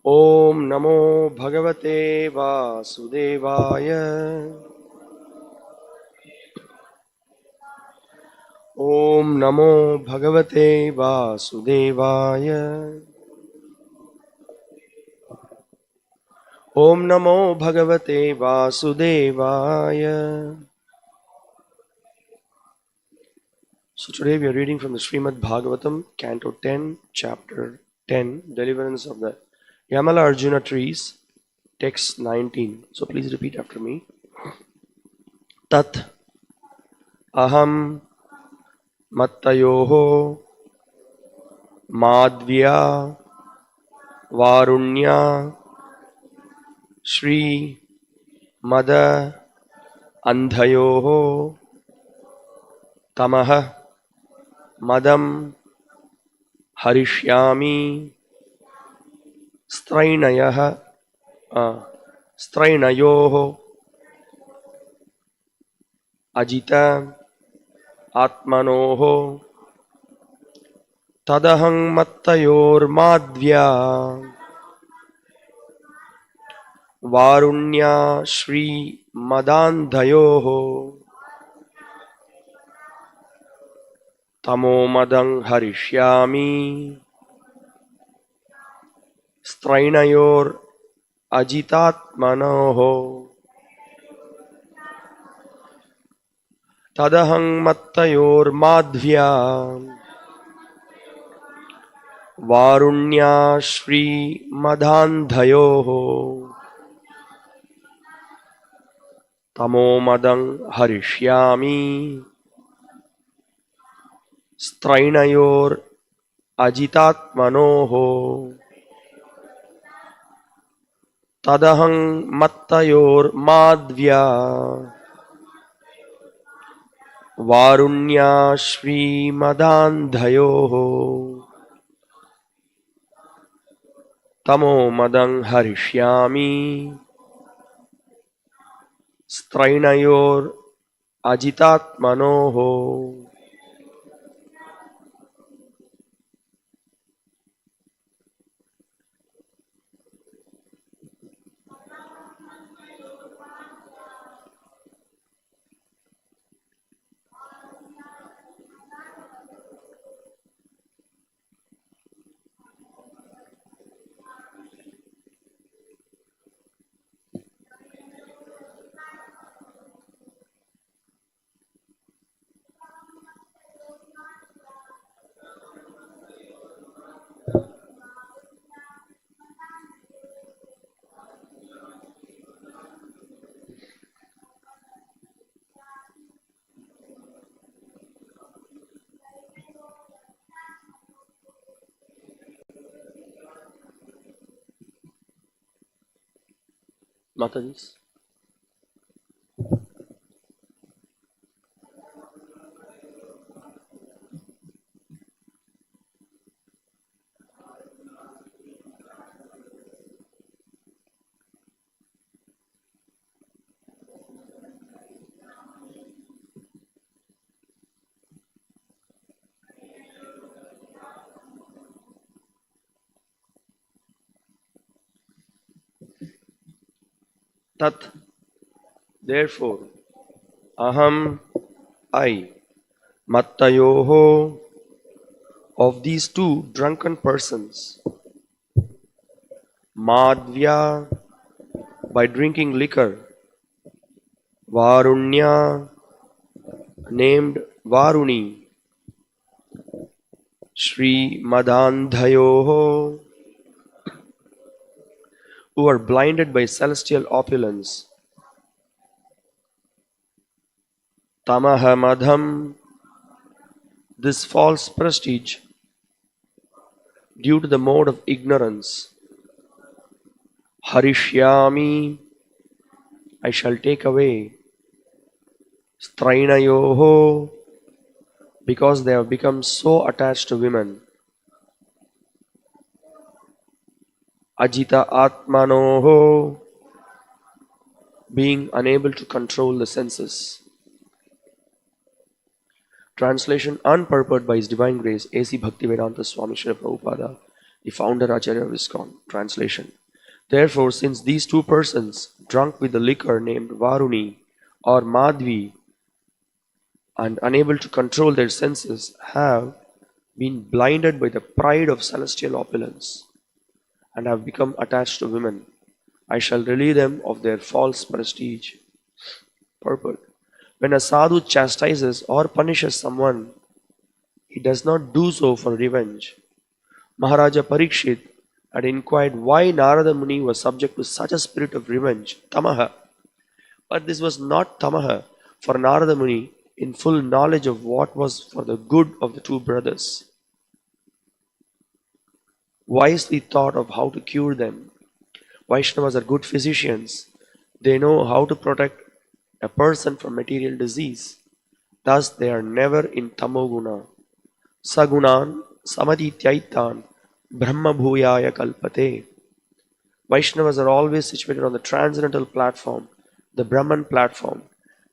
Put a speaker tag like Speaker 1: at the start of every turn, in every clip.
Speaker 1: Om Namo Bhagavate Vasudevaya. Om Namo Bhagavate Vasudevaya. Om Namo Bhagavate Vasudevaya. So today we are reading from the Srimad Bhagavatam, Canto 10, Chapter 10, Deliverance of the Yamala Arjuna Trees, Text 19. So please repeat after me. Tat aham mattayoho madhya varunya shri mada andhayoho tamah madam harishyami strainayoho ajita atmanoho tadahang mattayor madhya varunya shri madandhayoho tamo madang harishyami strainayor ajitatmanoho tadahang mattayor madhya varunya shri madandhayoho tamo madang harishyami strainayor ajitatmanoho tadahang mattayor madhya varunya shri madandhayoho tamo madang harishyami strainayor ajitatmanoho. Mataji. Tat, therefore, aham, I, mattayoho, of these two drunken persons, madhya, by drinking liquor, varunya, named Varuni, shri madandhayoho, who are blinded by celestial opulence, tamaha madham, this false prestige, due to the mode of ignorance, harishyami, I shall take away, strainayoho, because they have become so attached to women, ajita atmanoho, being unable to control the senses. Translation unpurported by His Divine Grace, A.C. Bhaktivedanta Swami Srila Prabhupada, the founder Acharya of ISKCON. Translation. Therefore, since these two persons, drunk with the liquor named Varuni or Madhvi, and unable to control their senses, have been blinded by the pride of celestial opulence, and have become attached to women, I shall relieve them of their false prestige. Purport. When a sadhu chastises or punishes someone, he does not do so for revenge. Maharaja Parikshit had inquired why Narada Muni was subject to such a spirit of revenge, tamaha. But this was not tamaha, for Narada Muni, in full knowledge of what was for the good of the two brothers, wisely thought of how to cure them. Vaishnavas are good physicians. They know how to protect a person from material disease. Thus, they are never in tamoguna. Sagunan samadhityaitan brahma bhuyaya kalpate. Vaishnavas are always situated on the transcendental platform, the Brahman platform.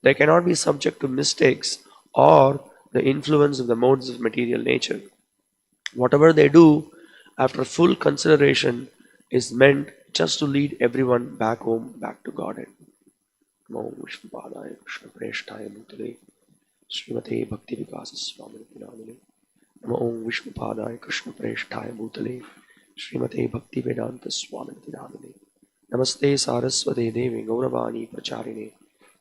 Speaker 1: They cannot be subject to mistakes or the influence of the modes of material nature. Whatever they do, after full consideration, is meant just to lead everyone back home, back to Godhead. Namo Vishnu Padaya Krishna Preshtaya Mutale Srimate Bhakti Vikasa Swaminati Namine. Namo Vishnu Padaya Krishna Preshtaya Mutale Srimate Bhakti Vedanta Swaminati Namine. Namaste Saraswate Devi Gauravani Pracharine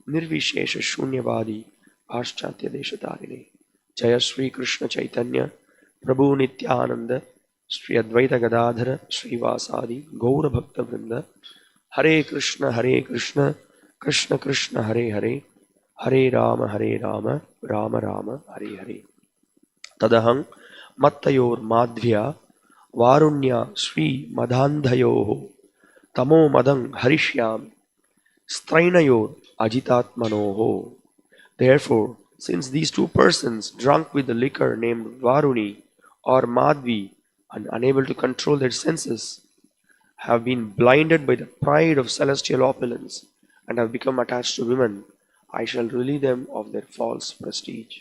Speaker 1: Nirvishesha Shunyavadi Paschatya Deshatarine. Jaya Sri Krishna Chaitanya Prabhu Nityananda Sri Advaita Gadadhara Sri Vasadi Gaura Bhakta Vrinda. Hare Krishna Krishna Krishna Hare Hare Hare Rama Rama Rama Hare Hare. Tadahang Mattayor Madhvya Varunya Sri Madhandhayoho Tamo Madang Harishyam Strainayor Ajitatmanoho. Therefore, since these two persons, drunk with the liquor named Varuni or Madhvi and unable to control their senses, have been blinded by the pride of celestial opulence and have become attached to women, I shall relieve them of their false prestige.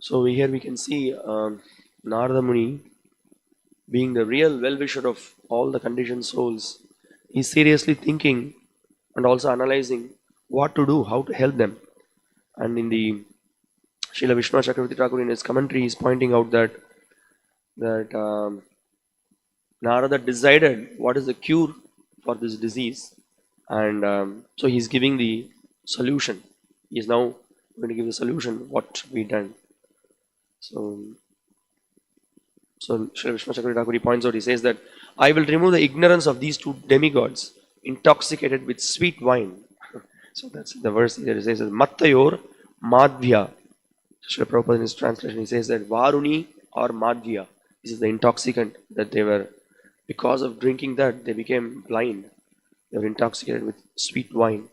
Speaker 1: So here we can see Narada Muni, being the real well-wisher of all the conditioned souls, is seriously thinking and also analyzing what to do, how to help them. And in the Srila Vishnu Chakravarti Thakur in his commentary is pointing out that Narada decided what is the cure for this disease, and so he's giving the solution. He is now going to give the solution, what should be done. So Srila Vishnu Chakravarti Thakur points out, he says that I will remove the ignorance of these two demigods intoxicated with sweet wine. So that's the verse here. It says Mattayor Madhvya. Srila Prabhupada in his translation, he says that Varuni or Madhvya, this is the intoxicant that they were, because of drinking that, they became blind. They were intoxicated with sweet wine.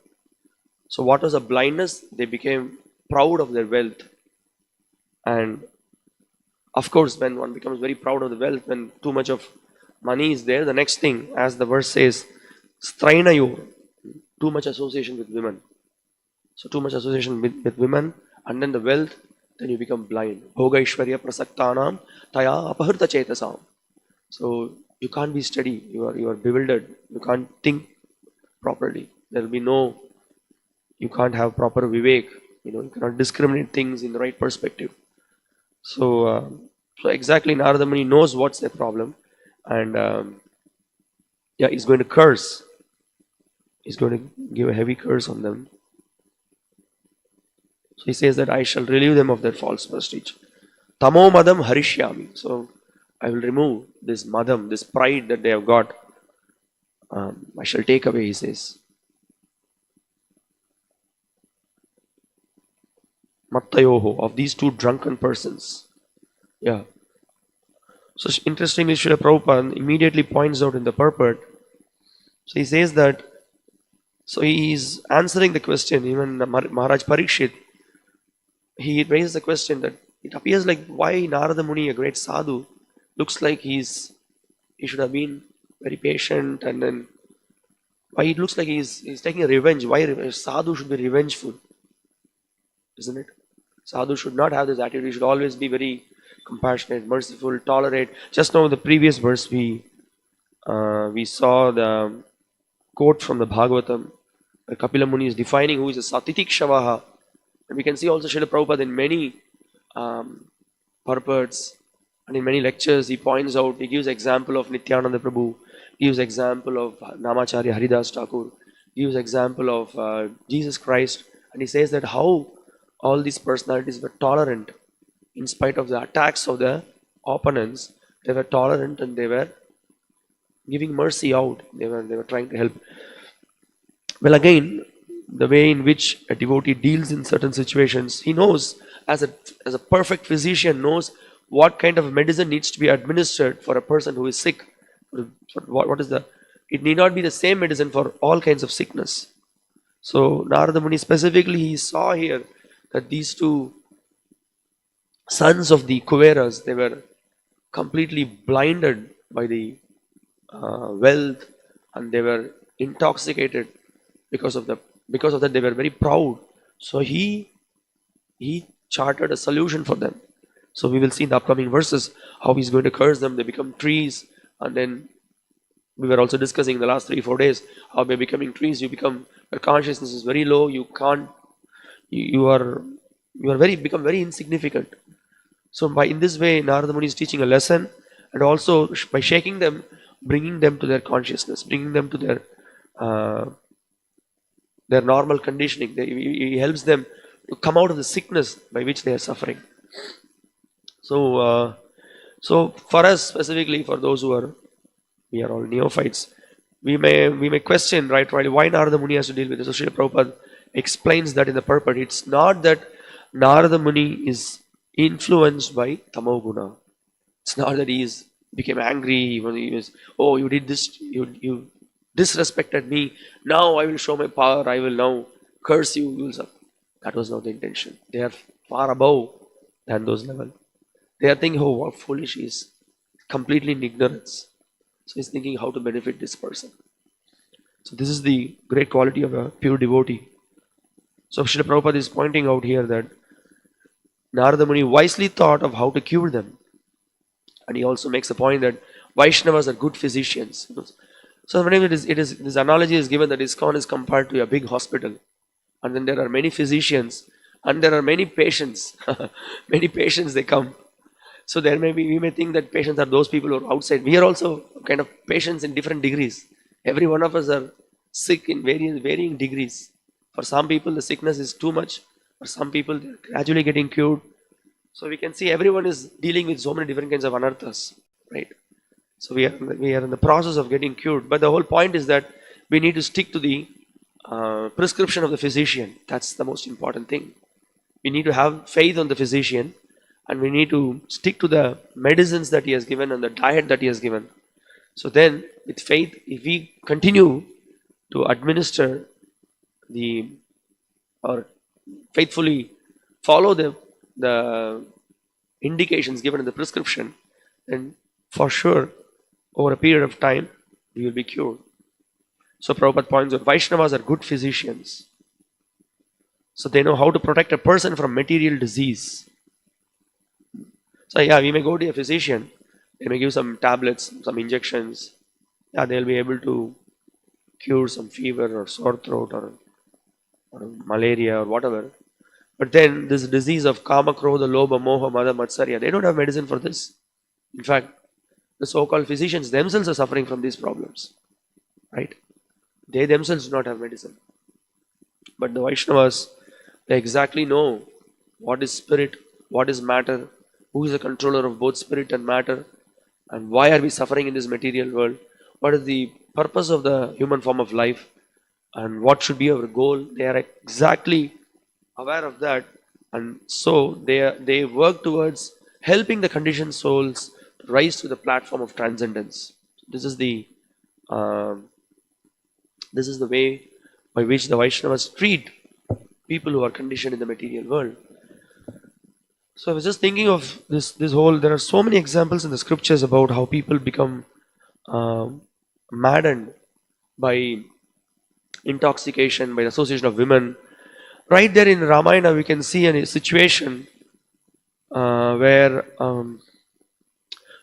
Speaker 1: So what was a blindness? They became proud of their wealth. And of course, when one becomes very proud of the wealth, when too much of money is there, the next thing, as the verse says, Strainayor, too much association with women. So too much association with women, and then the wealth, then you become blind. Bhoga Ishwarya Prasaktanam Taya Apahurta Chetasam. So you can't be steady, you are bewildered, you can't think properly. There will be you can't have proper vivek, you cannot discriminate things in the right perspective. So exactly Narada Muni knows what's their problem, and he's going to curse. He's going to give a heavy curse on them. So he says that I shall relieve them of their false prestige. Tamo madam harishyami. So I will remove this madam, this pride that they have got. I shall take away, he says. Mattayoho, of these two drunken persons. Yeah. So interestingly, Srila Prabhupada immediately points out in the purport. So he says that, so he is answering the question, even Maharaj Parikshit, he raises the question that it appears like why Narada Muni, a great sadhu, looks like he's he should have been very patient, and then why it looks like he's taking a revenge. Why sadhu should be revengeful, isn't it? Sadhu should not have this attitude. He should always be very compassionate, merciful, tolerate. Just now in the previous verse we saw the quote from the Bhagavatam where Kapila Muni is defining who is a Satitikshavaha. And we can see also Srila Prabhupada in many purports and in many lectures he points out, he gives example of Nityananda Prabhu, gives example of Namacharya Haridas Thakur, gives example of Jesus Christ, and he says that how all these personalities were tolerant in spite of the attacks of the opponents. They were tolerant and they were giving mercy out. They were trying to help. Well, again, the way in which a devotee deals in certain situations, he knows as a perfect physician knows what kind of medicine needs to be administered for a person who is sick. What is the? It need not be the same medicine for all kinds of sickness. So Narada Muni specifically he saw here that these two sons of the Kuveras, they were completely blinded by the wealth, and they were intoxicated because of that they were very proud. So he charted a solution for them. So we will see in the upcoming verses how he's going to curse them. They become trees, and then we were also discussing in the last 3-4 days how by becoming trees your consciousness is very low. You can't become very insignificant. So in this way Narada Muni is teaching a lesson, and also by shaking them, bringing them to their consciousness, bringing them to their normal conditioning. He helps them to come out of the sickness by which they are suffering. So for us specifically, for those we are all neophytes, we may question right why Narada Muni has to deal with this. So Srila Prabhupada explains that in the purport. It's not that Narada Muni is influenced by tamoguna. It's not that he became angry when he was, oh, you did this, you disrespected me, now I will show my power, I will now curse you, you will suffer. That was not the intention. They are far above than those levels. They are thinking, oh, what foolish he is, completely in ignorance. So he's thinking how to benefit this person. So this is the great quality of a pure devotee. So Srila Prabhupada is pointing out here that Narada Muni wisely thought of how to cure them. And he also makes a point that Vaishnavas are good physicians. So whenever this analogy is given that ISKCON is compared to a big hospital, and then there are many physicians and there are many patients. Many patients they come. So we may think that patients are those people who are outside. We are also kind of patients in different degrees. Every one of us are sick in varying degrees. For some people the sickness is too much. For some people they are gradually getting cured. So we can see everyone is dealing with so many different kinds of anarthas, right? So we are in the process of getting cured. But the whole point is that we need to stick to the prescription of the physician. That's the most important thing. We need to have faith on the physician, and we need to stick to the medicines that he has given and the diet that he has given. So then with faith, if we continue to administer or faithfully follow the indications given in the prescription, then for sure over a period of time we will be cured. So Prabhupada points out Vaishnavas are good physicians. So they know how to protect a person from material disease. So yeah, we may go to a physician, they may give some tablets, some injections. Yeah, they'll be able to cure some fever or sore throat or malaria or whatever. But then this disease of kama, krodha, lobha, moha, mada, matsarya, they don't have medicine for this. In fact, the so-called physicians themselves are suffering from these problems. Right? They themselves do not have medicine. But the Vaishnavas, they exactly know what is spirit, what is matter, who is the controller of both spirit and matter, and why are we suffering in this material world, what is the purpose of the human form of life, and what should be our goal. They are exactly aware of that, and so they work towards helping the conditioned souls rise to the platform of transcendence. This is the way by which the Vaishnavas treat people who are conditioned in the material world. So I was just thinking of this whole, there are so many examples in the scriptures about how people become maddened by intoxication, by the association of women. Right there in Ramayana, we can see a situation where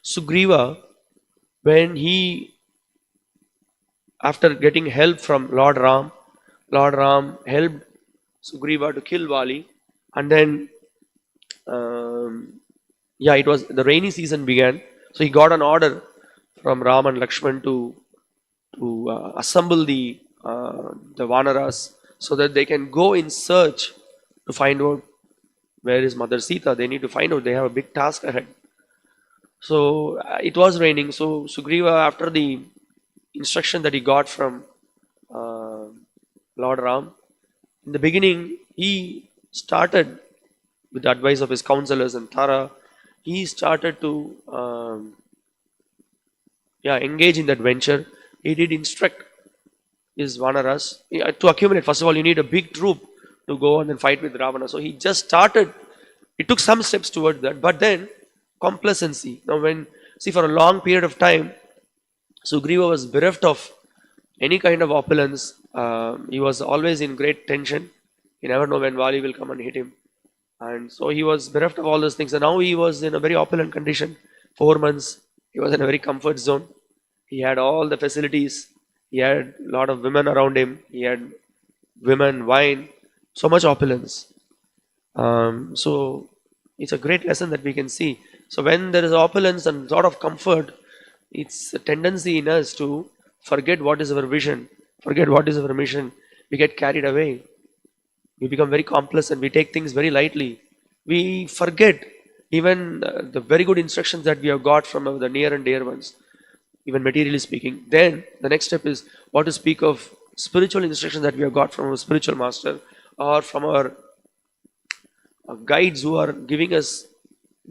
Speaker 1: Sugriva, when he, after getting help from Lord Ram helped Sugriva to kill Vali, and then um, yeah, it was the rainy season began, so he got an order from Ram and Lakshman to assemble the Vanaras so that they can go in search to find out where is Mother Sita. They need to find out. They have a big task ahead. So it was raining. So Sugriva, after the instruction that he got from uh, Lord Ram, in the beginning, he started with the advice of his counselors and Tara. He started to engage in that venture. He did instruct his Vanaras to accumulate. First of all, you need a big troop to go and then fight with Ravana. So he just started. He took some steps towards that, but then complacency. Now, for a long period of time, Sugriva was bereft of any kind of opulence. He was always in great tension. He never know when Vali will come and hit him. And so he was bereft of all those things. And now he was in a very opulent condition. 4 months, he was in a very comfort zone. He had all the facilities. He had a lot of women around him. He had women, wine, so much opulence. So it's a great lesson that we can see. So when there is opulence and sort of comfort, it's a tendency in us to forget what is our vision, forget what is our mission. We get carried away. We become very complacent. We take things very lightly. We forget even the very good instructions that we have got from the near and dear ones, even materially speaking. Then the next step is what to speak of spiritual instructions that we have got from our spiritual master or from our guides who are giving us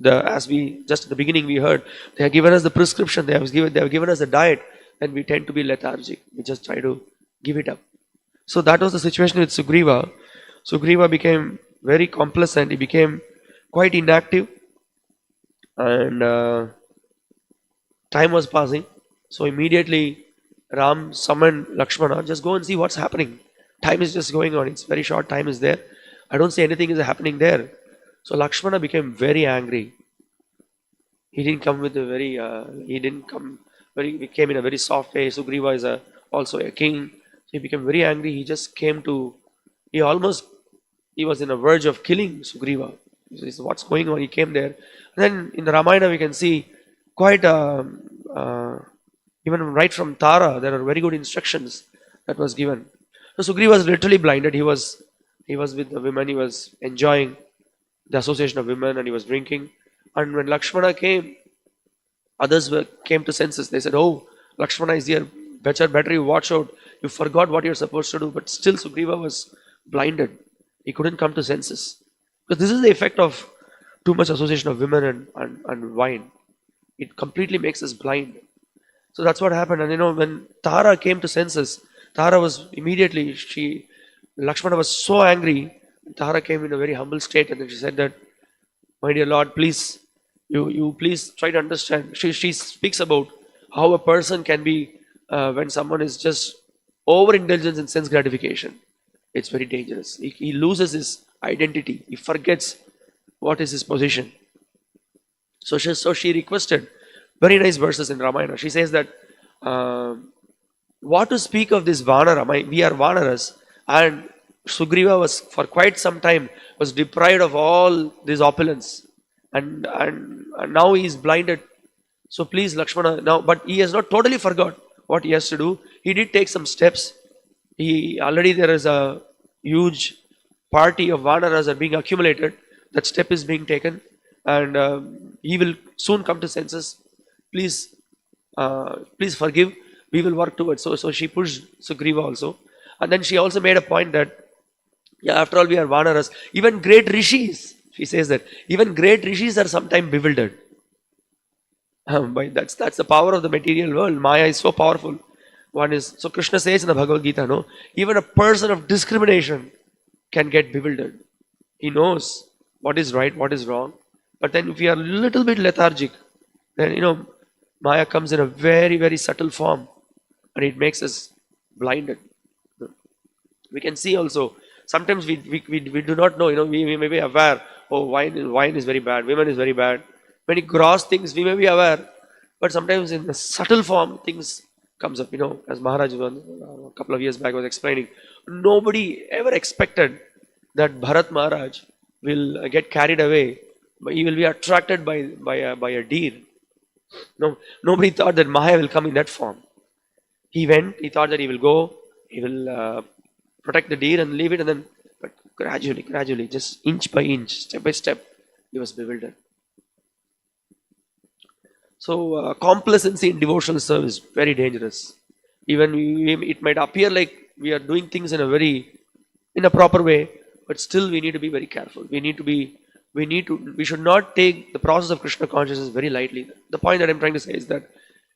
Speaker 1: as we just at the beginning we heard, they have given us the prescription, they have given us the diet, and we tend to be lethargic. We just try to give it up. So that was the situation with Sugriva. Sugriva became very complacent. He became quite inactive, and time was passing. So immediately Ram summoned Lakshmana. Just go and see what's happening. Time is just going on. It's very short. Time is there. I don't see anything is happening there. So Lakshmana became very angry. He didn't come with a very. He didn't come very. He came in a very soft way. Sugriva is also a king. So he became very angry. He just came to. He was in a verge of killing Sugriva. He said, what's going on? He came there. And then in the Ramayana we can see quite even right from Tara there are very good instructions that was given. So Sugriva was literally blinded. He was with the women. He was enjoying the association of women and he was drinking. And when Lakshmana came, others came to senses. They said, "Oh, Lakshmana is here. Better you watch out. You forgot what you're supposed to do." But still, Sugriva was blinded. He couldn't come to senses. Because this is the effect of too much association of women and wine. It completely makes us blind. So that's what happened. And when Tara came to senses, Tara was immediately, Lakshmana was so angry. Tara came in a very humble state and then she said that, "My dear Lord, please, you please try to understand." She speaks about how a person can be when someone is just overindulgence in sense gratification. It's very dangerous. He loses his identity. He forgets what is his position. So she requested very nice verses in Ramayana. She says that what to speak of this Vanara? We are Vanaras, and Sugriva was for quite some time was deprived of all this opulence, and now he is blinded. So please, Lakshmana, now, but he has not totally forgot what he has to do. He did take some steps. There is a huge party of Vanaras are being accumulated. That step is being taken, and he will soon come to senses. Please, please forgive. We will work towards. So she pushed Sugriva also, and then she also made a point that, yeah, after all, we are Vanaras. Even great rishis, she says that even great rishis are sometimes bewildered. But that's the power of the material world. Maya is so powerful. One is, so Krishna says in the Bhagavad Gita, no, even a person of discrimination can get bewildered. He knows what is right, what is wrong. But then if we are a little bit lethargic, then Maya comes in a very, very subtle form and it makes us blinded. We can see also, sometimes we do not know, we may be aware, oh, wine is very bad, women is very bad. Many gross things we may be aware, but sometimes in a subtle form things comes up, as Maharaj a couple of years back was explaining. Nobody ever expected that Bharat Maharaj will get carried away, but he will be attracted by a deer. No, nobody thought that Maya will come in that form. He went, he thought that he will go, he will protect the deer and leave it, and then, but gradually, just inch by inch, step by step, he was bewildered. So, complacency in devotional service, very dangerous. Even it might appear like we are doing things in a proper way, but still we need to be very careful. We should not take the process of Krishna consciousness very lightly. The point that I'm trying to say is that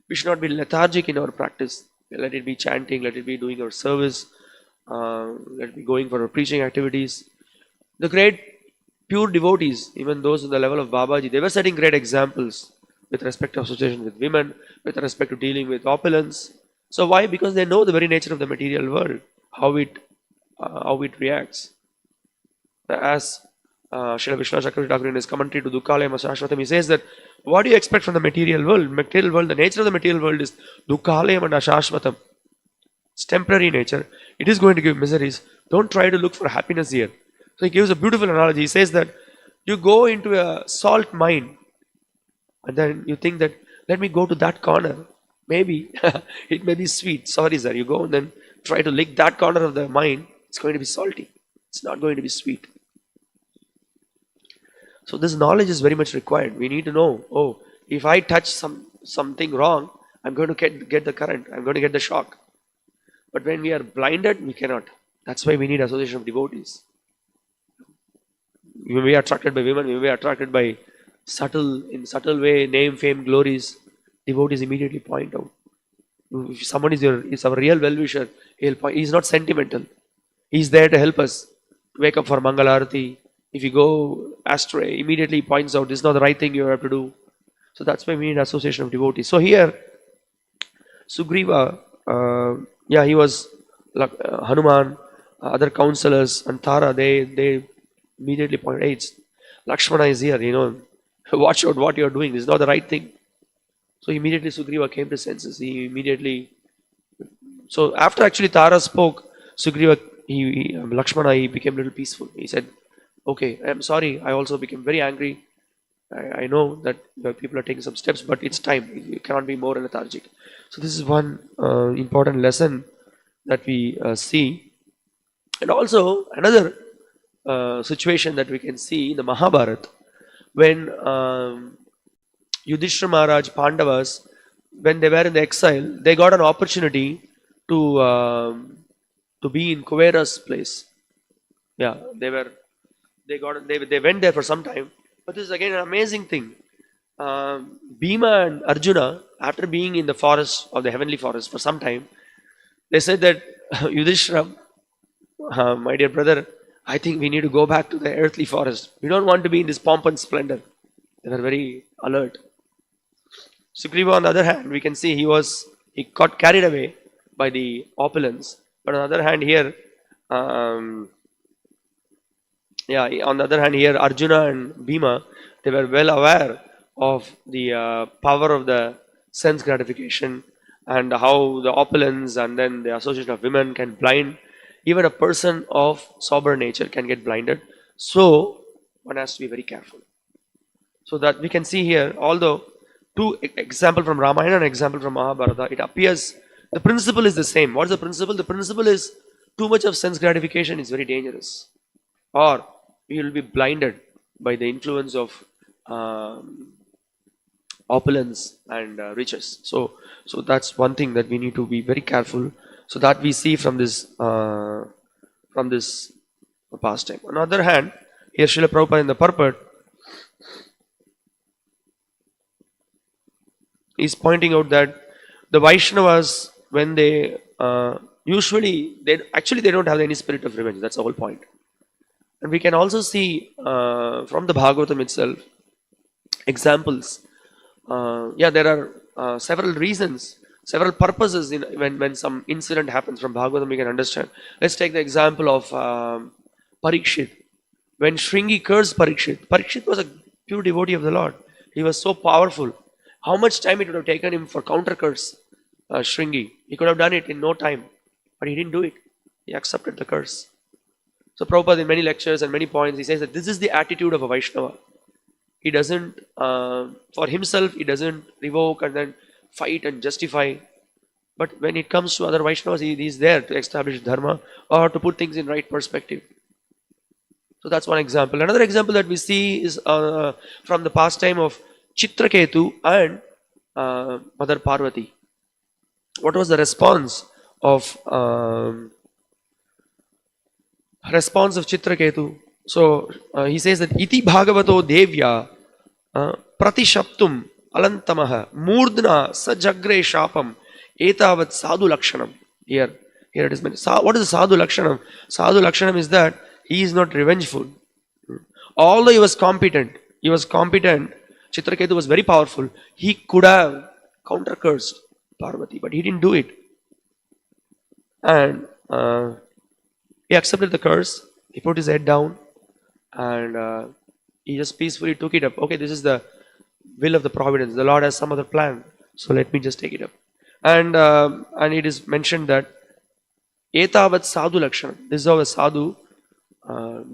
Speaker 1: we should not be lethargic in our practice. Let it be chanting, let it be doing our service, let it be going for our preaching activities. The great pure devotees, even those in the level of Babaji, they were setting great examples with respect to association with women, with respect to dealing with opulence. So why? Because they know the very nature of the material world, how it reacts. As Srila Vishnu Chakravarti Thakur in his commentary to Dukkhalayam Ashashvatam, he says that what do you expect from the material world? The nature of the material world is Dukkhalayam and Ashashvatam. It's temporary nature. It is going to give miseries. Don't try to look for happiness here. So he gives a beautiful analogy. He says that you go into a salt mine and then you think that, let me go to that corner. Maybe it may be sweet. Sorry, sir. You go and then try to lick that corner of the mine. It's going to be salty. It's not going to be sweet. So this knowledge is very much required. We need to know, oh, if I touch something wrong, I'm going to get the current. I'm going to get the shock. But when we are blinded, we cannot. That's why we need association of devotees. We may be attracted by women. We may be attracted by in subtle way, name, fame, glories. Devotees immediately point out. If someone is our real well-wisher, he'll point. He's not sentimental. He's there to help us wake up for Mangalarati. If you go astray, immediately he points out this is not the right thing you have to do. So that's why we need association of devotees. So here, Sugriva, he was like Hanuman, other counselors, and Tara. They immediately point, hey, Lakshmana is here. Watch out what you are doing. This is not the right thing. So immediately Sugriva came to senses. So after actually Tara spoke, Sugriva, Lakshmana, he became a little peaceful. He said, okay, I'm sorry. I also became very angry. I know that people are taking some steps, but it's time. You cannot be more lethargic. So this is one important lesson that we see. And also another situation that we can see in the Mahabharata, when Yudhishthira Maharaj, Pandavas, when they were in the exile, they got an opportunity to be in Kuvera's place. Yeah, they went there for some time. But this is again an amazing thing. Bhima and Arjuna, after being in the forest of the heavenly forest for some time, they said that Yudhishthira, my dear brother, I think we need to go back to the earthly forest. We don't want to be in this pomp and splendor. They were very alert. Sugriva, on the other hand, we can see he got carried away by the opulence. But on the other hand, here, Arjuna and Bhima, they were well aware of the power of the sense gratification and how the opulence and then the association of women can blind. Even a person of sober nature can get blinded. So one has to be very careful. So that we can see here, although two example from Ramayana and example from Mahabharata, it appears the principle is the same. What is the principle? The principle is too much of sense gratification is very dangerous. Or we will be blinded by the influence of opulence and riches. So that's one thing that we need to be very careful. So that we see from this pastime. On the other hand, here Srila Prabhupada in the purport is pointing out that the Vaishnavas, when they usually they don't have any spirit of revenge. That's the whole point. And we can also see from the Bhagavatam itself examples. There are several reasons, several purposes when some incident happens from Bhagavatam we can understand. Let's take the example of Parikshit. When Shringi cursed Parikshit, Parikshit was a pure devotee of the Lord. He was so powerful. How much time it would have taken him for counter curse Shringi? He could have done it in no time, but he didn't do it. He accepted the curse. So Prabhupada in many lectures and many points, he says that this is the attitude of a Vaishnava. He doesn't, for himself, he doesn't revoke and then fight and justify. But when it comes to other Vaishnavas, he is there to establish dharma or to put things in right perspective. So that's one example. Another example that we see is from the pastime of Chitraketu and Mother Parvati. What was the response of Chitraketu? So he says that iti bhagavato devya pratishaptum alantamaha murdna sajagre shapam etavat sadhu lakshanam. Here it is mentioned. What is the sadhu lakshanam? Sadhu lakshanam is that he is not revengeful. Although he was competent, Chitraketu was very powerful. He could have counter cursed Parvati, but he didn't do it. And he accepted the curse. He put his head down and he just peacefully took it up. Okay, this is the will of the providence. The Lord has some other plan, so let me just take it up. And it is mentioned that etavat sadhu lakshanam. This is how a sadhu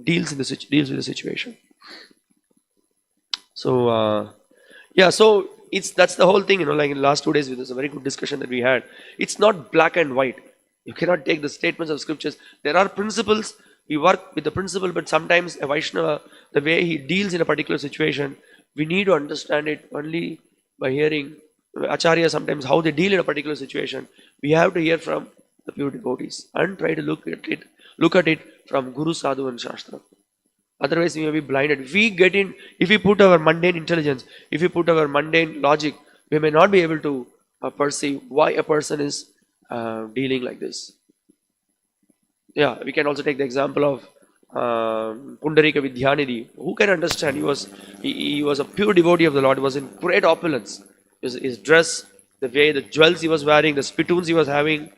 Speaker 1: deals with the situation. So so that's the whole thing. Like in the last 2 days, it was a very good discussion that we had. It's not black and white. You cannot take the statements of scriptures. There are principles. We work with the principle, but sometimes a Vaishnava, the way he deals in a particular situation, we need to understand it only by hearing Acharya sometimes how they deal in a particular situation. We have to hear from the pure devotees and try to look at it from Guru, Sadhu and Shastra. Otherwise we may be blinded. If we put our mundane intelligence, if we put our mundane logic, we may not be able to perceive why a person is dealing like this. Yeah, we can also take the example of Pundarika Vidyanidhi. Who can understand? He was a pure devotee of the Lord. He was in great opulence. His dress, the way, the jewels he was wearing, the spittoons he was having.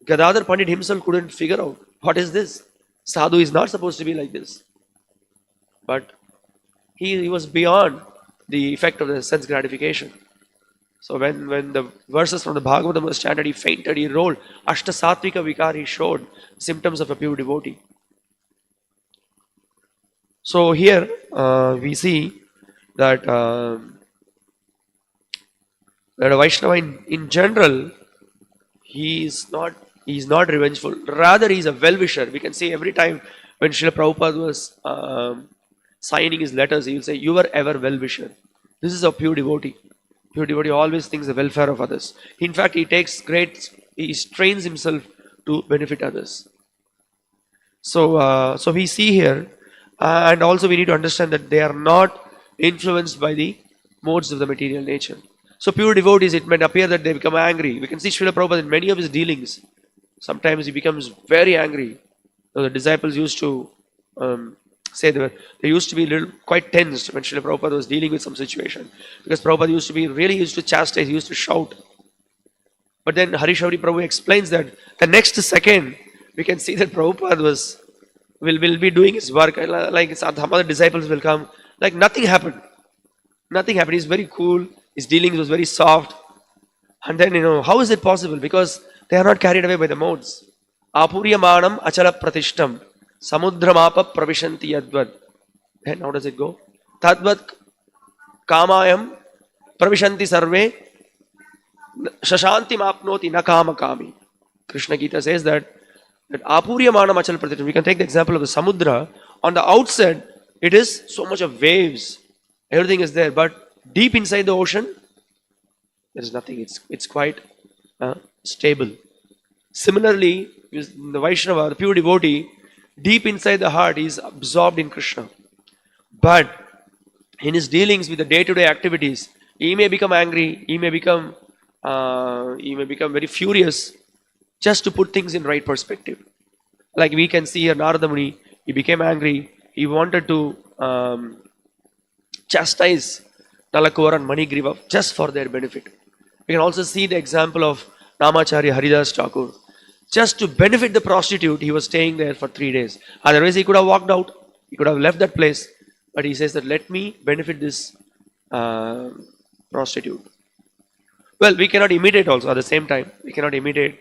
Speaker 1: Gadadhar Pandit himself couldn't figure out, what is this? Sadhu is not supposed to be like this. But he was beyond the effect of the sense gratification. So when the verses from the Bhagavatam was chanted, he fainted, he rolled. Ashta Sattvika Vikar, he showed symptoms of a pure devotee. So here we see that a Vaishnava in general, he is not revengeful. Rather, he is a well-wisher. We can see every time when Srila Prabhupada was signing his letters, he will say, "You are ever well-wisher." This is a pure devotee. Pure devotee always thinks the welfare of others. In fact, he strains himself to benefit others. So we see here, and also we need to understand that they are not influenced by the modes of the material nature. So pure devotees, it may appear that they become angry. We can see Srila Prabhupada in many of his dealings. Sometimes he becomes very angry. So the disciples used to say they used to be quite tensed when Srila Prabhupada was dealing with some situation. Because Prabhupada used to chastise, he used to shout. But then Harishauri Prabhu explains that the next second, we can see that Prabhupada will be doing his work. Like some other disciples will come. Like nothing happened. Nothing happened. He's very cool. His dealings was very soft. And then, how is it possible? Because they are not carried away by the modes. Apuryamanam achala pratishtam. Samudramapa pravishanti yadvad. Then how does it go? Tadvad kamayam pravishanti sarve shashanti mapnoti nakama kami. Krishna Gita says that apuryamanam achala pratishtam. We can take the example of the samudra. On the outset, it is so much of waves. Everything is there. But deep inside the ocean, there is nothing. It's quite stable. Similarly, the Vaishnava, the pure devotee, deep inside the heart, he is absorbed in Krishna. But in his dealings with the day-to-day activities, he may become angry. He may become very furious, just to put things in right perspective. Like we can see here, Narada Muni, he became angry. He wanted to chastise Nalakuvar and Manigriva just for their benefit. We can also see the example of Namacharya Haridas Thakur. Just to benefit the prostitute, he was staying there for 3 days. Otherwise, he could have walked out. He could have left that place. But he says that let me benefit this uh, prostitute. Well, we cannot imitate also at the same time. We cannot imitate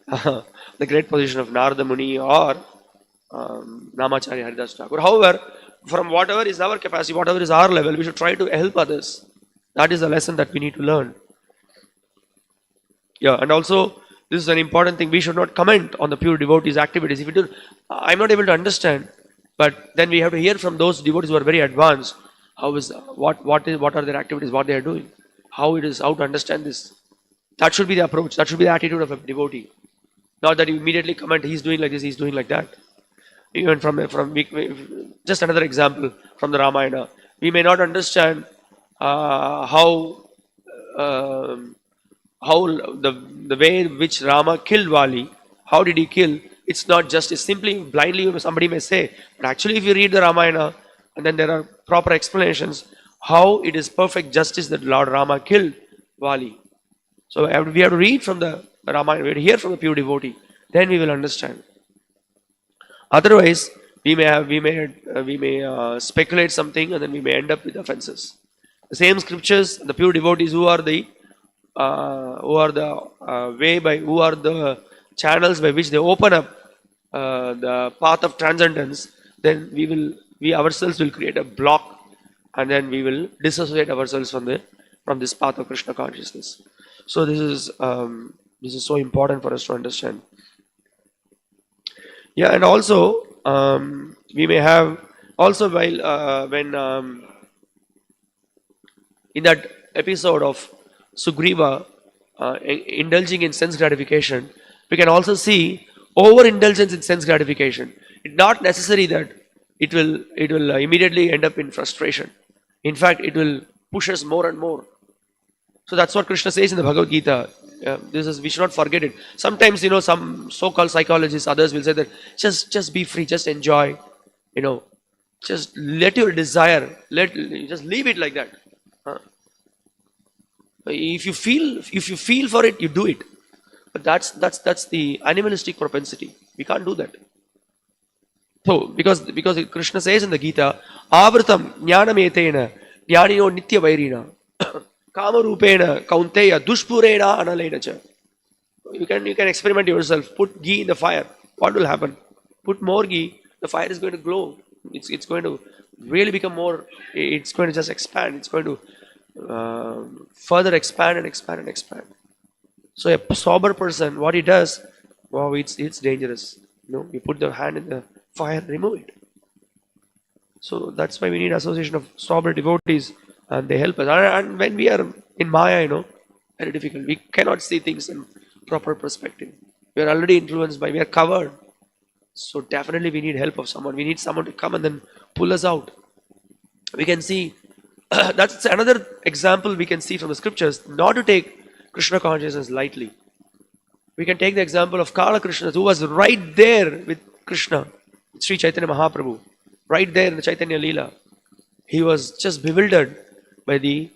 Speaker 1: the great position of Narada Muni or Namacharya Haridas Thakur. However, from whatever is our capacity, whatever is our level, we should try to help others. That is the lesson that we need to learn. Yeah, and also this is an important thing. We should not comment on the pure devotees' activities. If we do, I'm not able to understand, but then we have to hear from those devotees who are very advanced. How is what are their activities? What they are doing? How to understand this? That should be the approach. That should be the attitude of a devotee. Not that you immediately comment. He's doing like this. He's doing like that. Even just another example from the Ramayana, we may not understand how the way in which Rama killed Vali. How did he kill? It's not just simply blindly somebody may say, but actually if you read the Ramayana and then there are proper explanations how it is perfect justice that Lord Rama killed Vali. So we have to read from the Ramayana, we have to hear from the pure devotee, then we will understand. Otherwise, we may speculate something and then we may end up with offenses. The same scriptures, the pure devotees who are the channels by which they open up the path of transcendence, then we ourselves will create a block and then we will disassociate ourselves from this path of Krishna consciousness. So this is so important for us to understand. Yeah, and also we may have also when in that episode of Sugriva indulging in sense gratification, we can also see overindulgence in sense gratification. It's not necessary that it will immediately end up in frustration. In fact, it will push us more and more. So that's what Krishna says in the Bhagavad Gita. We should not forget it. Sometimes, some so-called psychologists, others will say that just be free, just enjoy, just let your desire, just leave it like that. If you feel for it, you do it. But that's the animalistic propensity. We can't do that. So because Krishna says in the Gita, Avritam jnanam etena jnanino nitya vairina kama rupena kaunteya dushpurena analena cha. You can experiment yourself. Put ghee in the fire. What will happen? Put more ghee, the fire is going to glow. It's going to really become more. It's going to just expand. It's going to further expand and expand and expand. So a sober person, what he does, wow, it's dangerous. You put the hand in the fire, remove it. So that's why we need association of sober devotees, and they help us. And when we are in Maya, very difficult. We cannot see things in proper perspective. We are already influenced we are covered. So definitely we need help of someone. We need someone to come and then pull us out. We can see, that's another example we can see from the scriptures, not to take Krishna consciousness lightly. We can take the example of Kala Krishna, who was right there with Krishna, Sri Chaitanya Mahaprabhu, right there in the Chaitanya Leela. He was just bewildered by the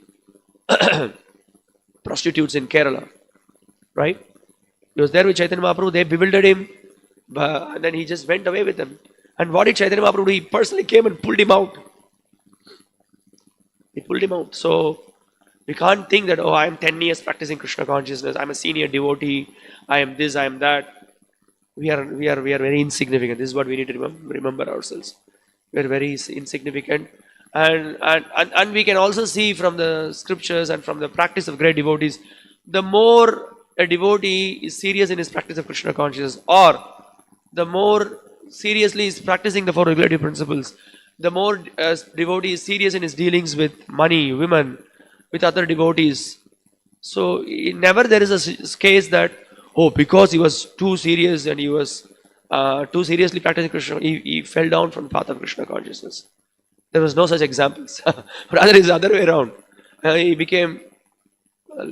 Speaker 1: prostitutes in Kerala, right? He was there with Chaitanya Mahaprabhu, they bewildered him, and then he just went away with them. And what did Chaitanya Mahaprabhu do? He personally came and pulled him out. He pulled him out. So we can't think that, I am 10 years practicing Krishna consciousness, I'm a senior devotee, I am this, I am that. We are very insignificant. This is what we need to remember ourselves. We are very insignificant. And we can also see from the scriptures and from the practice of great devotees, the more a devotee is serious in his practice of Krishna consciousness, or the more seriously is practicing the four regulative principles, the more devotee is serious in his dealings with money, women, with other devotees. So never there is a case that, because he was too serious and he was too seriously practicing Krishna, he fell down from the path of Krishna consciousness. There was no such examples. Rather, it's the other way around. He became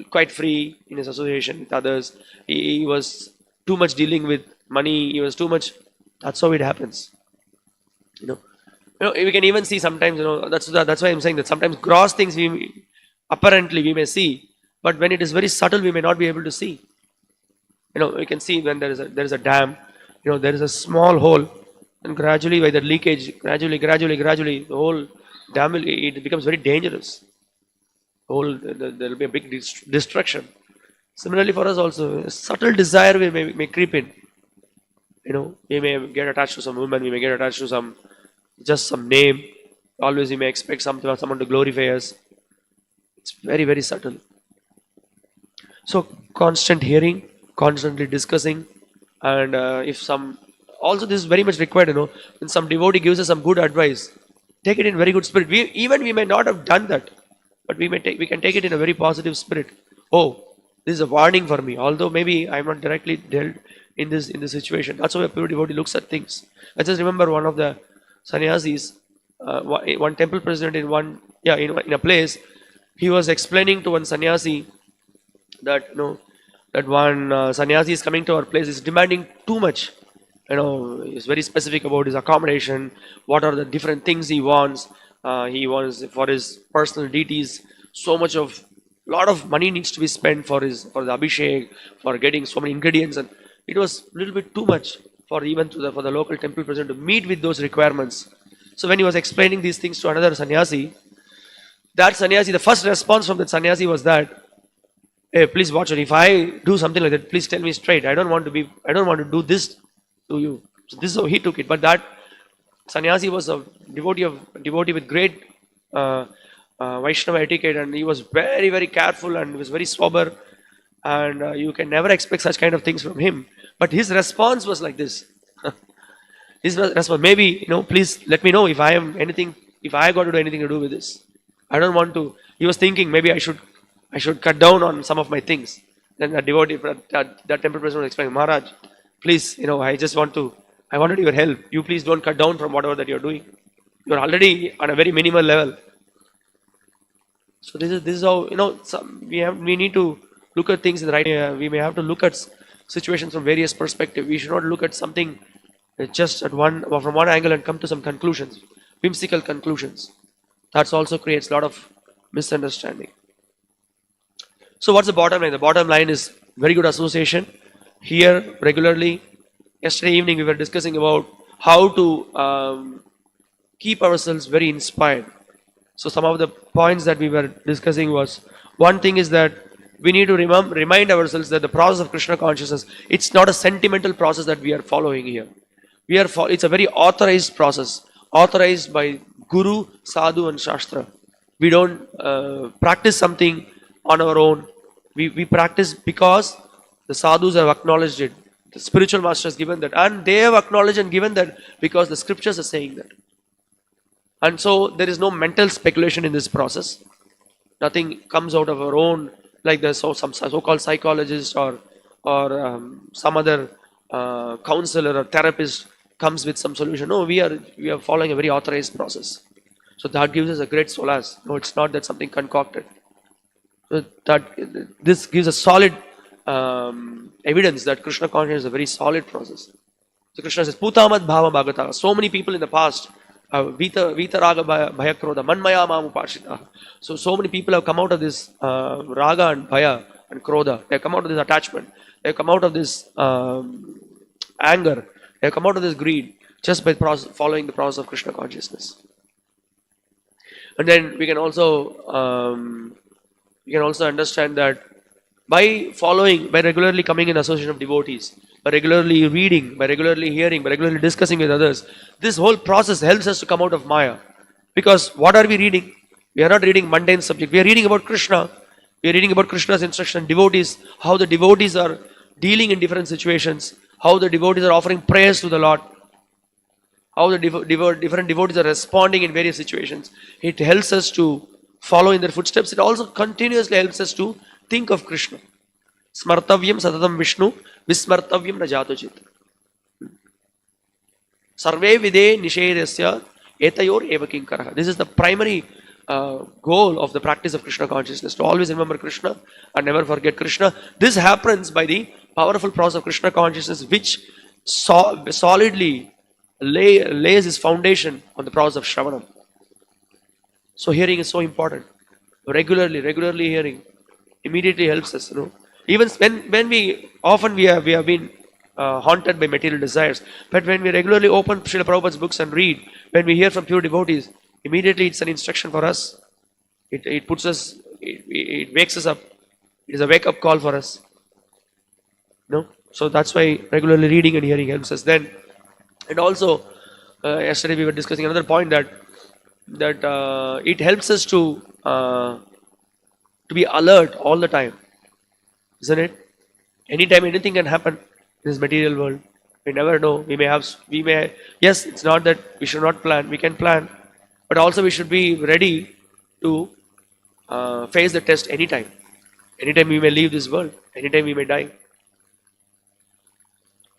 Speaker 1: quite free in his association with others. He was too much dealing with money. He was too much. That's how it happens. We can even see sometimes. That's why I'm saying that sometimes gross things apparently we may see, But when it is very subtle, we may not be able to see. You can see when there is a dam, there is a small hole, and gradually by the leakage, gradually, the whole dam it becomes very dangerous. There will be a big destruction. Similarly, for us also, a subtle desire may creep in. We may get attached to some woman, we may get attached to some name. Always we may expect someone to glorify us. It's very, very subtle. So constant hearing, constantly discussing, and if some also this is very much required. When some devotee gives us some good advice, take it in very good spirit. We may not have done that, but we can take it in a very positive spirit. Oh, this is a warning for me. Although maybe I'm not directly dealt in this situation. That's how a pure devotee looks at things. I just remember one of the sannyasis, one temple president in a place, he was explaining to one sannyasi that that one sannyasi is coming to our place, is demanding too much. He's very specific about his accommodation, what are the different things he wants. He wants for his personal deities, lot of money needs to be spent for the abhishek, for getting so many ingredients, and it was a little bit too much for the local temple president to meet with those requirements. So when he was explaining these things to another sannyasi, the first response from that sannyasi was that, hey, please watch it. If I do something like that, please tell me straight. I don't want to do this to you. So this is how he took it. But that sannyasi was a devotee with great Vaisnava etiquette, and he was very, very careful and he was very sober. And you can never expect such kind of things from him. But his response was like this. His response, maybe, please let me know if I got to do anything to do with this. I don't want to. He was thinking maybe I should cut down on some of my things. Then the devotee, that temple president was explaining, Maharaj, please, I wanted your help. You please don't cut down from whatever that you're doing. You're already on a very minimal level. So this is how, we need to look at things in the right way. We may have to look at situations from various perspectives. We should not look at something just from one angle and come to some conclusions, whimsical conclusions. That also creates a lot of misunderstanding. So what's the bottom line? The bottom line is very good association. Here regularly. Yesterday evening we were discussing about how to keep ourselves very inspired. So some of the points that we were discussing was, one thing is that we need to remind ourselves that the process of Krishna consciousness, it's not a sentimental process that we are following here. It's a very authorized process, authorized by Guru, Sadhu and Shastra. We don't practice something on our own. We practice because the sadhus have acknowledged it. The spiritual master has given that. And they have acknowledged and given that because the scriptures are saying that. And so there is no mental speculation in this process. Nothing comes out of our own, like some so-called psychologist or some other counselor or therapist comes with some solution. No, we are following a very authorized process. So that gives us a great solace. No, it's not that something concocted. So this gives a solid evidence that Krishna consciousness is a very solid process. So Krishna says, Putamad Bhava Bhagata. So many people in the past, Vita Raga Bhaya Krodha, Manmaya Mam Upashita. So many people have come out of this Raga and Bhaya and Krodha. They have come out of this attachment. They have come out of this anger. They have come out of this greed just by following the process of Krishna consciousness. And then we can also understand that by regularly coming in association of devotees, by regularly reading, by regularly hearing, by regularly discussing with others, this whole process helps us to come out of Maya. Because what are we reading? We are not reading mundane subject. We are reading about Krishna. We are reading about Krishna's instruction, devotees, how the devotees are dealing in different situations, how the devotees are offering prayers to the Lord, how the different devotees are responding in various situations. It helps us to follow in their footsteps. It also continuously helps us to think of Krishna. Smartavyam satatam Vishnu, vismartavyam rajatochit. Sarve vide nishedasya etayor eva kinkara. This is the primary goal of the practice of Krishna consciousness, to always remember Krishna and never forget Krishna. This happens by the powerful process of Krishna consciousness, which solidly lays its foundation on the process of Shravanam. So hearing is so important. Regularly hearing. Immediately helps us, Even when we have been haunted by material desires, but when we regularly open Srila Prabhupada's books and read, when we hear from pure devotees, immediately it's an instruction for us. It puts us, it wakes us up. It is a wake up call for us. No, so that's why regularly reading and hearing helps us. Then, and also, yesterday we were discussing another point that it helps us to be alert all the time, isn't it? Anytime anything can happen in this material world. We never know. We may. Yes, it's not that we should not plan. We can plan, but also we should be ready to face the test anytime. Anytime we may leave this world. Anytime we may die.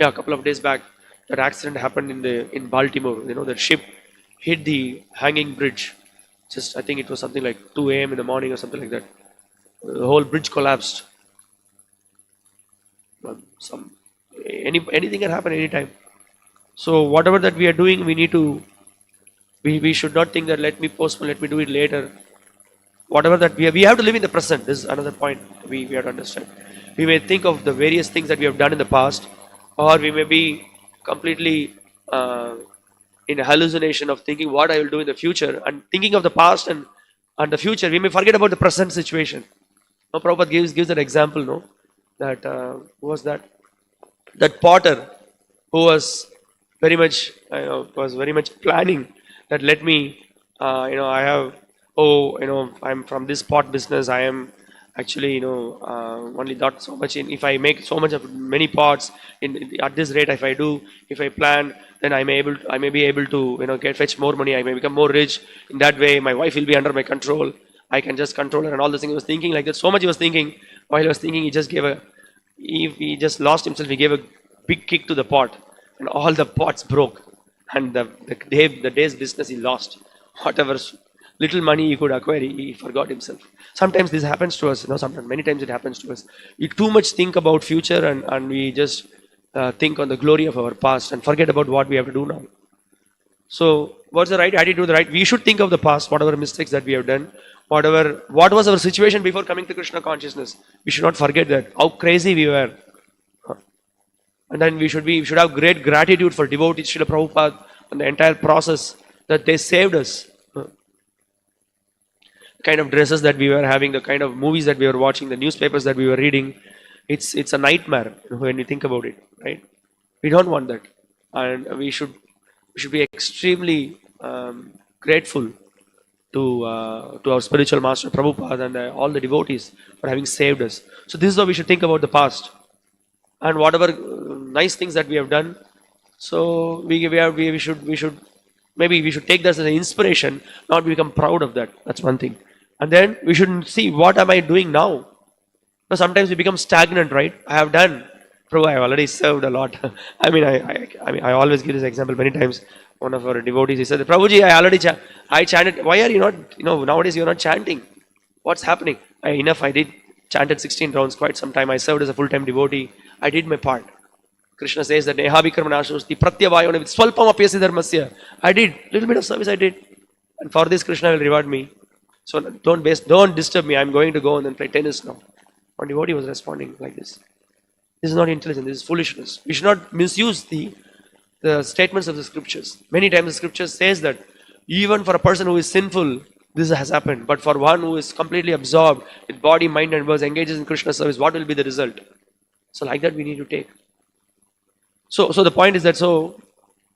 Speaker 1: Yeah, a couple of days back, that accident happened in Baltimore. That ship hit the hanging bridge. Just I think it was something like 2 a.m. in the morning or something like that. The whole bridge collapsed. Some anything can happen anytime. So whatever that we are doing, we should not think that let me postpone, let me do it later. Whatever that we have to live in the present. This is another point we have to understand. We may think of the various things that we have done in the past, or we may be completely in a hallucination of thinking what I will do in the future, and thinking of the past and the future. We may forget about the present situation. No, Prabhupada gives that example. No, that who was that? That potter who was very much planning that let me I have I'm from this pot business. I am actually only not so much in. If I make so much of many pots at this rate, if I plan, then I may be able to get fetch more money. I may become more rich. In that way my wife will be under my control. I can just control her and all those things. He was thinking like that. So much he was thinking. While he was thinking, he just lost himself. He gave a big kick to the pot, and all the pots broke. And the day's business he lost. Whatever little money he could acquire, he forgot himself. Sometimes this happens to us. Sometimes many times it happens to us. We too much think about future, and we just think on the glory of our past and forget about what we have to do now. So, what's the right attitude? We should think of the past, whatever mistakes that we have done, what was our situation before coming to Krishna consciousness. We should not forget that how crazy we were, and then we should have great gratitude for devotees, Srila Prabhupada, and the entire process that they saved us. The kind of dresses that we were having, the kind of movies that we were watching, the newspapers that we were reading, it's a nightmare when you think about it, right? We don't want that, and we should be extremely grateful to our spiritual master Prabhupada and all the devotees for having saved us. So this is how we should think about the past and whatever nice things that we have done. So we should maybe take that as an inspiration, not become proud of that. That's one thing. And then we shouldn't see what am I doing now. But sometimes we become stagnant, right? I have done. Prabhu, I have already served a lot. I always give this example many times. One of our devotees, he said, Prabhuji, I chanted. Why are you not, nowadays you're not chanting? What's happening? I did chanted 16 rounds quite some time. I served as a full-time devotee. I did my part. Krishna says that Neha Vikarmanashusti Pratyavayone with Swalpam Apyasi Dharmasya. I did. Little bit of service I did. And for this Krishna will reward me. So don't disturb me. I'm going to go and then play tennis now. One devotee was responding like this. This is not intelligence, this is foolishness. We should not misuse the statements of the scriptures. Many times the scripture says that even for a person who is sinful, this has happened. But for one who is completely absorbed with body, mind and words, engages in Krishna service, what will be the result? So like that we need to take. So the point is that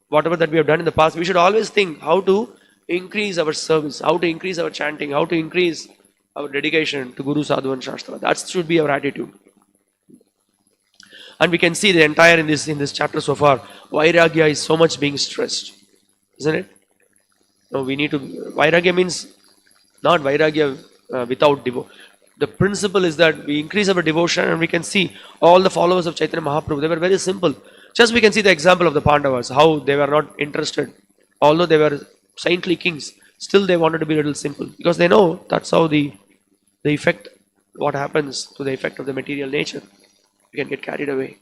Speaker 1: whatever that we have done in the past, we should always think how to increase our service, how to increase our chanting, how to increase our dedication to Guru, Sadhu and Shastra. That should be our attitude. And we can see the entire in this chapter so far, Vairagya is so much being stressed, isn't it? No, we need to. Vairagya means not Vairagya without devotion. The principle is that we increase our devotion, and we can see all the followers of Chaitanya Mahaprabhu. They were very simple. Just we can see the example of the Pandavas, how they were not interested, although they were saintly kings. Still, they wanted to be a little simple because they know that's how the effect, what happens to the effect of the material nature. We can get carried away.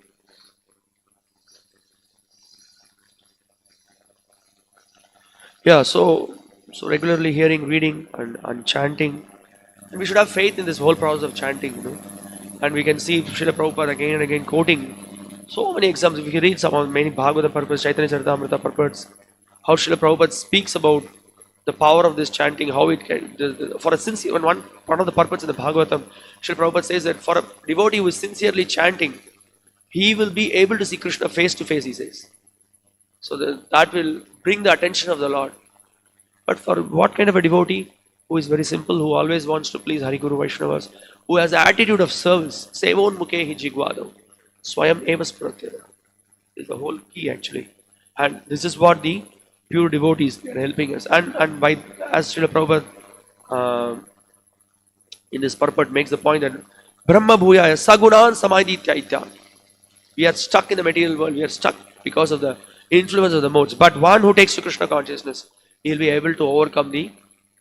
Speaker 1: Yeah, so regularly hearing, reading, and chanting, And we should have faith in this whole process of chanting, And we can see Srila Prabhupada again and again quoting so many examples. If you read some of many Bhagavatam purpose, Chaitanya Charitamrita purpose, how Srila Prabhupada speaks about the power of this chanting, how it can, for a sincere, one of the purpose in the Bhagavatam, Srila Prabhupada says that for a devotee who is sincerely chanting, he will be able to see Krishna face to face, he says. So that will bring the attention of the Lord. But for what kind of a devotee? Who is very simple, who always wants to please Hari Guru Vaishnavas, who has the attitude of service. Sevon mukhe hi jigvadav. Swayam eva spuratyada. Is the whole key actually. And this is what the pure devotees are helping us. And by, as Srila Prabhupada in this purport makes the point that Brahma bhuyaya sagunan samadhitya itya. We are stuck in the material world. We are stuck because of the influence of the modes. But one who takes to Krishna consciousness, he will be able to overcome the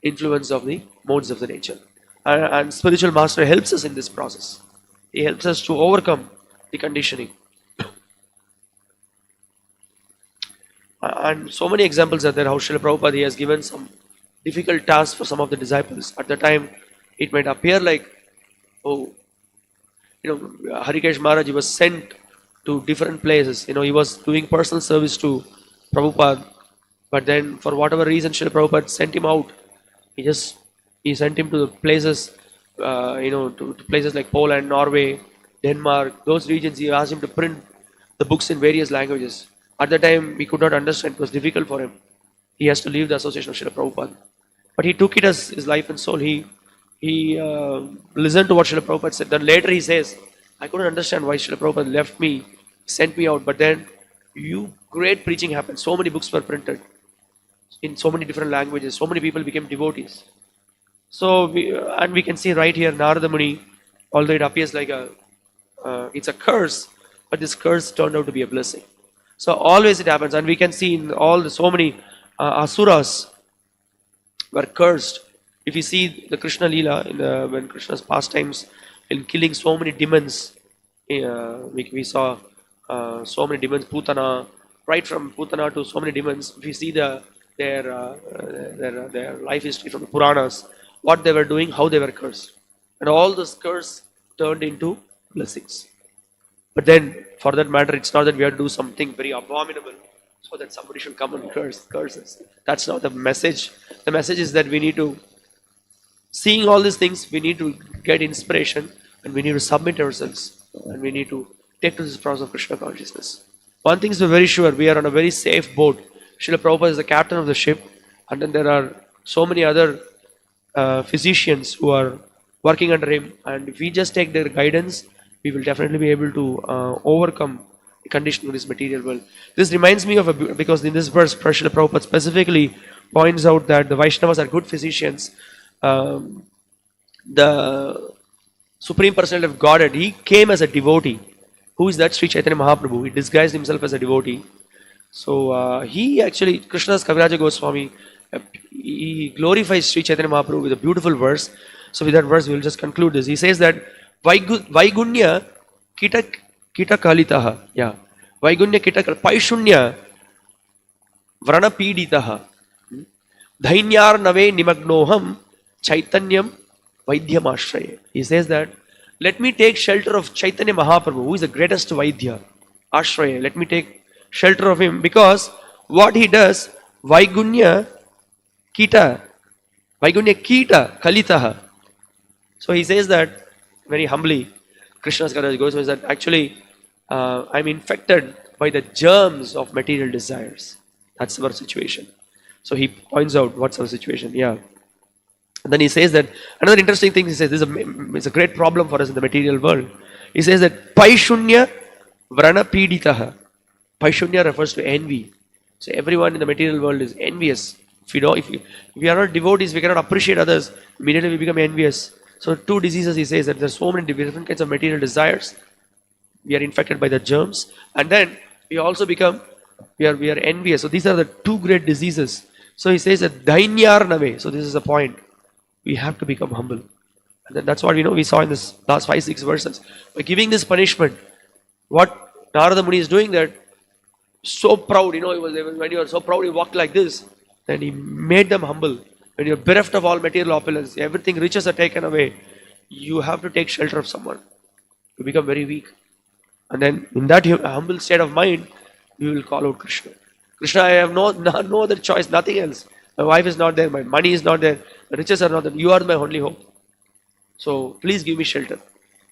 Speaker 1: influence of the modes of the nature. And spiritual master helps us in this process. He helps us to overcome the conditioning. And so many examples are there how Srila Prabhupada he has given some difficult tasks for some of the disciples. At the time, it might appear like, Harikesh Maharaj was sent to different places. He was doing personal service to Prabhupada. But then, for whatever reason, Srila Prabhupada sent him out. He sent him to the places, to places like Poland, Norway, Denmark, those regions. He asked him to print the books in various languages. At the time, we could not understand. It was difficult for him. He has to leave the association of Srila Prabhupada. But he took it as his life and soul. He listened to what Srila Prabhupada said. Then later he says, I couldn't understand why Srila Prabhupada left me, sent me out. But then, great preaching happened. So many books were printed in so many different languages. So many people became devotees. So, we can see right here, Narada Muni, although it appears like it's a curse, but this curse turned out to be a blessing. So always it happens, and we can see in so many asuras were cursed. If you see the Krishna Leela, when Krishna's pastimes in killing so many demons, we saw so many demons, Putana, right from Putana to so many demons. If you see their life history from the Puranas, what they were doing, how they were cursed, and all this curse turned into blessings. But then, for that matter, it's not that we have to do something very abominable so that somebody should come and curse us. That's not the message. The message is that we need to, seeing all these things, we need to get inspiration and we need to submit ourselves and we need to take to this process of Krishna consciousness. One thing is very sure, we are on a very safe boat. Srila Prabhupada is the captain of the ship, and then there are so many other physicians who are working under him, and if we just take their guidance, we will definitely be able to overcome the condition of this material world. This reminds me of because in this verse, Srila Prabhupada specifically points out that the Vaishnavas are good physicians. The Supreme Personality of Godhead, he came as a devotee. Who is that? Sri Chaitanya Mahaprabhu. He disguised himself as a devotee. So he actually, Krishna's Kaviraja Goswami, he glorifies Sri Chaitanya Mahaprabhu with a beautiful verse. So with that verse, we will just conclude this. He says that Vaigunya kita kalitaha. Yeah. Vaigunya kita paishunya vrana piditaha. Dhainyar nave nimagnoham chaitanyam vaidhyamashraye. He says that, let me take shelter of Chaitanya Mahaprabhu, who is the greatest Vaidya, Ashraya. Let me take shelter of him, because what he does, Vaigunya kita kalitaha. So he says that very humbly, Krishna's Kaviraja Goswami says that actually I'm infected by the germs of material desires. That's our situation. So he points out what's our situation. Yeah. And then he says that another interesting thing, he says this is a great problem for us in the material world. He says that paishunya vrana piditaha. Paishunya refers to envy. So everyone in the material world is envious. If we are not devotees, we cannot appreciate others, immediately we become envious. So two diseases, he says that there are so many different kinds of material desires. We are infected by the germs, and then we also become, we are envious. So these are the two great diseases. So he says that dhainyar nave. So this is the point. We have to become humble. And then that's what we saw in this last 5-6 verses. By giving this punishment, what Narada Muni is doing, that so proud, when he was so proud, he walked like this. Then he made them humble. When you're bereft of all material opulence, everything riches are taken away, you have to take shelter of someone. You become very weak. And then in that humble state of mind, we will call out Krishna. Krishna, I have no other choice, nothing else. My wife is not there, my money is not there, the riches are not there. You are my only hope. So please give me shelter.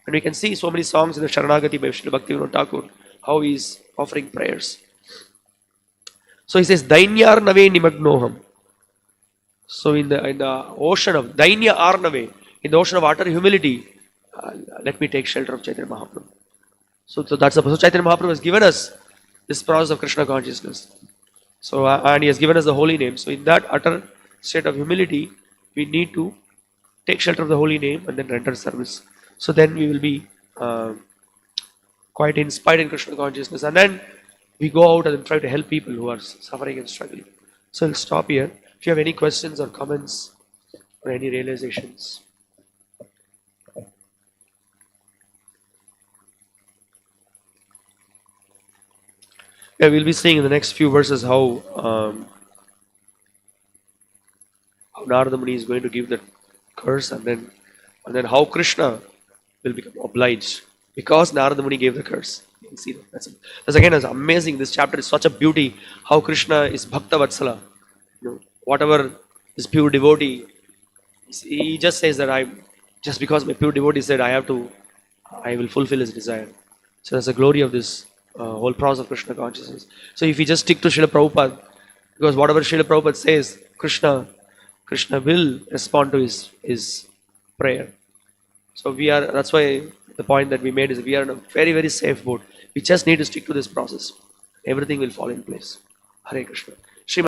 Speaker 1: And we can see so many songs in the Sharanagati by Srila Bhaktivinoda Thakur, how he is offering prayers. So he says, Dainyar Nave Nimagnoham. So in the ocean of Dainya Arnave, in the ocean of utter humility, let me take shelter of Chaitanya Mahaprabhu. So that's the so Chaitanya Mahaprabhu has given us this process of Krishna consciousness. So and he has given us the holy name. So in that utter state of humility, we need to take shelter of the holy name and then render service. So then we will be quite inspired in Krishna consciousness, and then we go out and try to help people who are suffering and struggling. So I'll stop here. If you have any questions or comments or any realizations. Yeah, we'll be seeing in the next few verses how Narada Muni is going to give the curse, and then how Krishna will become obliged because Narada Muni gave the curse. You can see that. That's again that's amazing. This chapter is such a beauty. How Krishna is Bhakta Vatsala. Whatever is pure devotee, he just says that just because my pure devotee said I will fulfill his desire. So that's the glory of this whole process of Krishna consciousness. So if we just stick to Srila Prabhupada, because whatever Srila Prabhupada says, Krishna will respond to his prayer. So that's why the point that we made is we are in a very, very safe boat. We just need to stick to this process. Everything will fall in place. Hare Krishna.